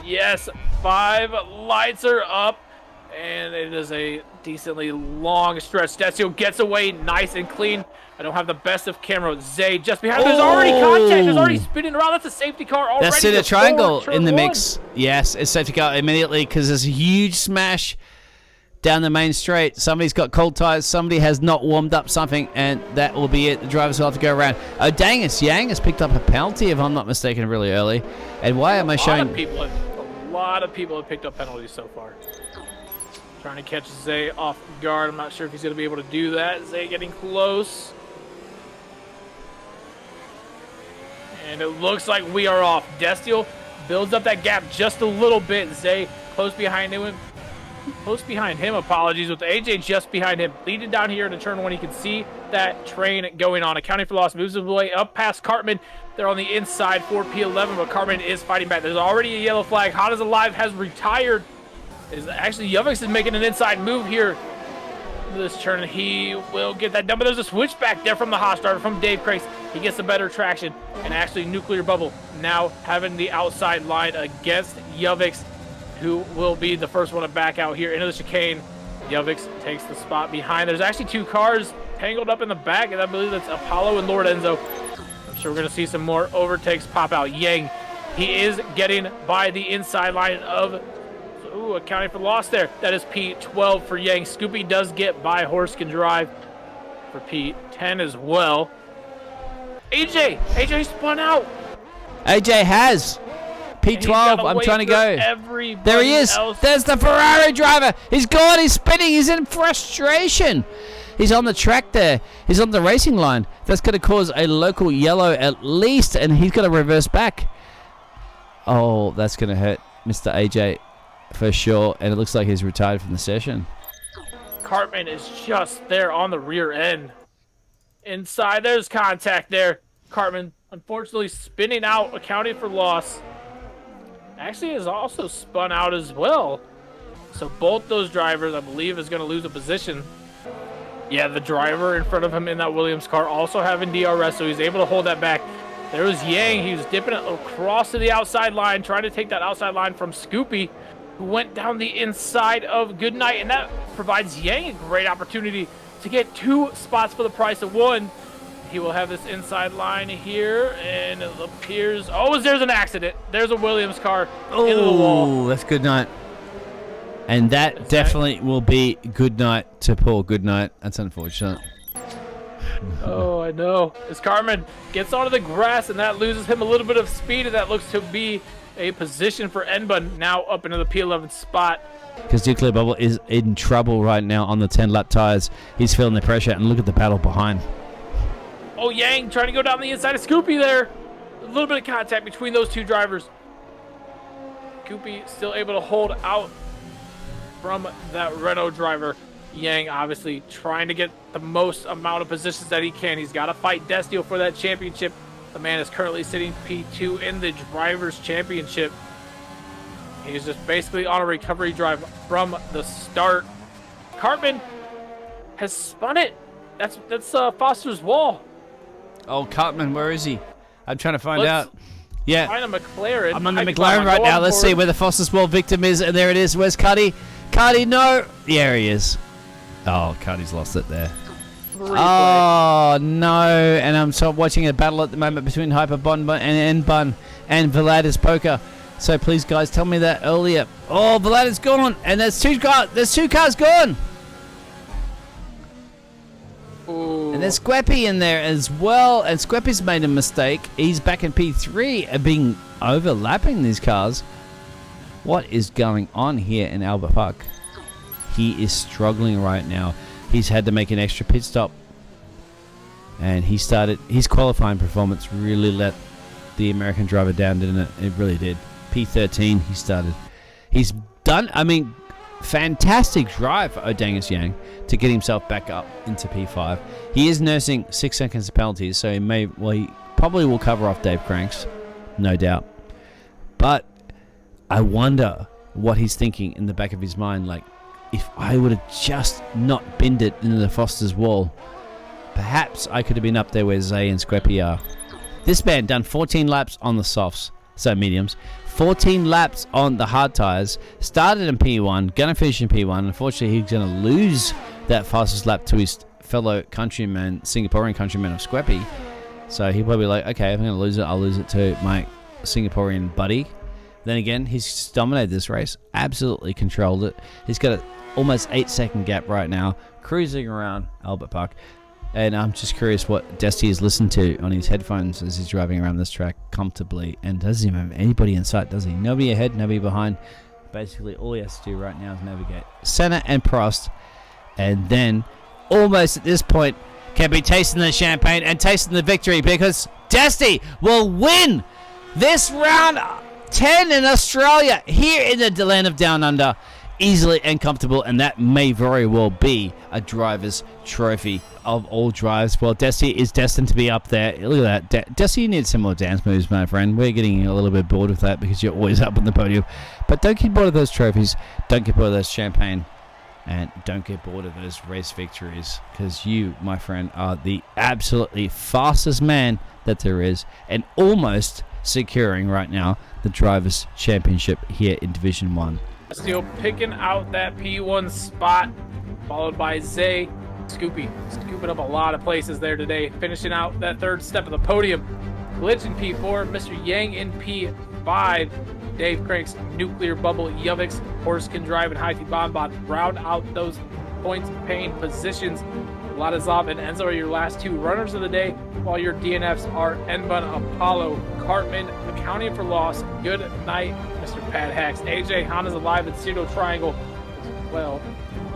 Yes, 5 lights are up, and it is a decently long stretch. Decio gets away nice and clean. I don't have the best of camera. Zay just behind. There's already contact. There's already spinning around. That's a safety car already. That's in a triangle in the mix. Yes, it's safety car immediately because there's a huge smash down the main straight. Somebody's got cold tires. Somebody has not warmed up something, and that will be it. The drivers will have to go around. Oh, dang it. Yang has picked up a penalty, if I'm not mistaken, really early. And why am I showing... A lot of people have picked up penalties so far. Trying to catch Zay off guard. I'm not sure if he's going to be able to do that. Zay getting close. And it looks like we are off. Destiel builds up that gap just a little bit. Zay close behind him. Apologies, with AJ just behind him. Leading down here into turn 1. You can see that train going on. Accounting for loss, moves his way up past Cartman. They're on the inside for P11, but Cartman is fighting back. There's already a yellow flag. Hot as Alive has retired. Actually, Yuvix is making an inside move here. This turn, he will get that done, but there's a switchback there from the Haas driver, from Dave Crakes. He gets the better traction, and actually Nuclear Bubble now having the outside line against Yuvix, who will be the first one to back out here into the chicane. Yuvix takes the spot behind. There's actually 2 cars tangled up in the back, and I believe that's Apollo and Lord Enzo. I'm sure we're going to see some more overtakes pop out. Yang, he is getting by the inside line of... Ooh, accounting for loss there. That is P12 for Yang. Scoopy does get by Horse Can Drive for P10 as well. AJ spun out. AJ has. P12, I'm trying to go. There he is. There's the Ferrari driver. He's gone. He's spinning. He's in frustration. He's on the track there. He's on the racing line. That's going to cause a local yellow at least, and he's going to reverse back. Oh, that's going to hurt Mr. AJ for sure, and it looks like he's retired from the session. Cartman is just there on the rear end. Inside, there's contact there. Cartman, unfortunately, spinning out, accounting for loss. Actually is also spun out as well. So both those drivers, I believe, is going to lose a position. Yeah, the driver in front of him in that Williams car also having DRS, so he's able to hold that back. There was Yang. He was dipping it across to the outside line, trying to take that outside line from Scoopy, who went down the inside of Goodnight, and that provides Yang a great opportunity to get 2 spots for the price of 1. He will have this inside line here, and it appears... Oh, there's an accident. There's a Williams car into the wall. Oh, that's Goodnight. And that definitely will be Goodnight to Paul Goodnight. That's unfortunate. Oh, I know. As Cartman gets onto the grass, and that loses him a little bit of speed, and that looks to be a position for Enbun, now up into the P11 spot. Because Nuclear Bubble is in trouble right now on the 10-lap tires. He's feeling the pressure, and look at the battle behind. Oh, Yang trying to go down the inside of Scoopy there. A little bit of contact between those 2 drivers. Scoopy still able to hold out from that Renault driver. Yang obviously trying to get the most amount of positions that he can. He's got to fight Destiel for that championship. The man is currently sitting P2 in the Drivers' Championship. He's just basically on a recovery drive from the start. Cartman has spun it. That's Foster's wall. Oh, Cartman, where is he? I'm trying to find out. Yeah. Find a McLaren. I'm on the McLaren right now. Let's see where the Foster's wall victim is. And there it is. Where's Cuddy? Cuddy, no. Yeah, he is. Oh, Cuddy's lost it there. Oh, no. And I'm watching a battle at the moment between Hyperbon and Enbun and Vlad Poker. So please, guys, tell me that earlier. Oh, Vlad is gone. And there's 2 cars gone. Ooh. And there's Squeppy in there as well. And Squeppy's made a mistake. He's back in P3 being overlapping these cars. What is going on here in Albert Park? He is struggling right now. He's had to make an extra pit stop. And his qualifying performance really let the American driver down, didn't it? It really did. P13 he started. He's done, fantastic drive for Odangus Yang to get himself back up into P5. He is nursing 6 seconds of penalties, so he probably will cover off Dave Cranks, no doubt. But I wonder what he's thinking in the back of his mind, like, if I would have just not binned it into the Foster's wall, perhaps I could have been up there where Zay and Squeppy are. This man done 14 laps on the softs, so mediums, 14 laps on the hard tires. Started in P1, gonna finish in P1. Unfortunately, he's gonna lose that fastest lap to his fellow countryman, Singaporean countryman of Squeppy. So he'll probably like, okay, if I'm gonna lose it, I'll lose it to my Singaporean buddy. Then again, he's dominated this race, absolutely controlled it. He's got an almost 8-second gap right now, cruising around Albert Park. And I'm just curious what Dusty has listened to on his headphones as he's driving around this track comfortably. And doesn't even have anybody in sight, does he? Nobody ahead, nobody behind. Basically, all he has to do right now is navigate Senna and Prost. And then, almost at this point, can be tasting the champagne and tasting the victory, because Dusty will win this round 10 in Australia here in the Land Down Under. Easily and comfortable, and that may very well be a driver's trophy of all drives. Well, Dusty is destined to be up there. Look at that. Dusty, you need some more dance moves, my friend. We're getting a little bit bored with that because you're always up on the podium. But don't get bored of those trophies. Don't get bored of those champagne. And don't get bored of those race victories, because you, my friend, are the absolutely fastest man that there is, and almost securing right now the Drivers' Championship here in Division 1. Still picking out that P1 spot, followed by Zay. Scooping up a lot of places there today, finishing out that third step of the podium. Glitch in P4, Mr. Yang in P5, Dave Crank's Nuclear Bubble Yuvix, Horse Can Drive, and High T Bonbon round out those points paying positions. Ladazov and Enzo are your last two runners of the day, while your DNFs are Enbun, Apollo, Cartman, accounting for loss. Good night, Mr. Pat Hacks. AJ Honda's alive in pseudo triangle as well.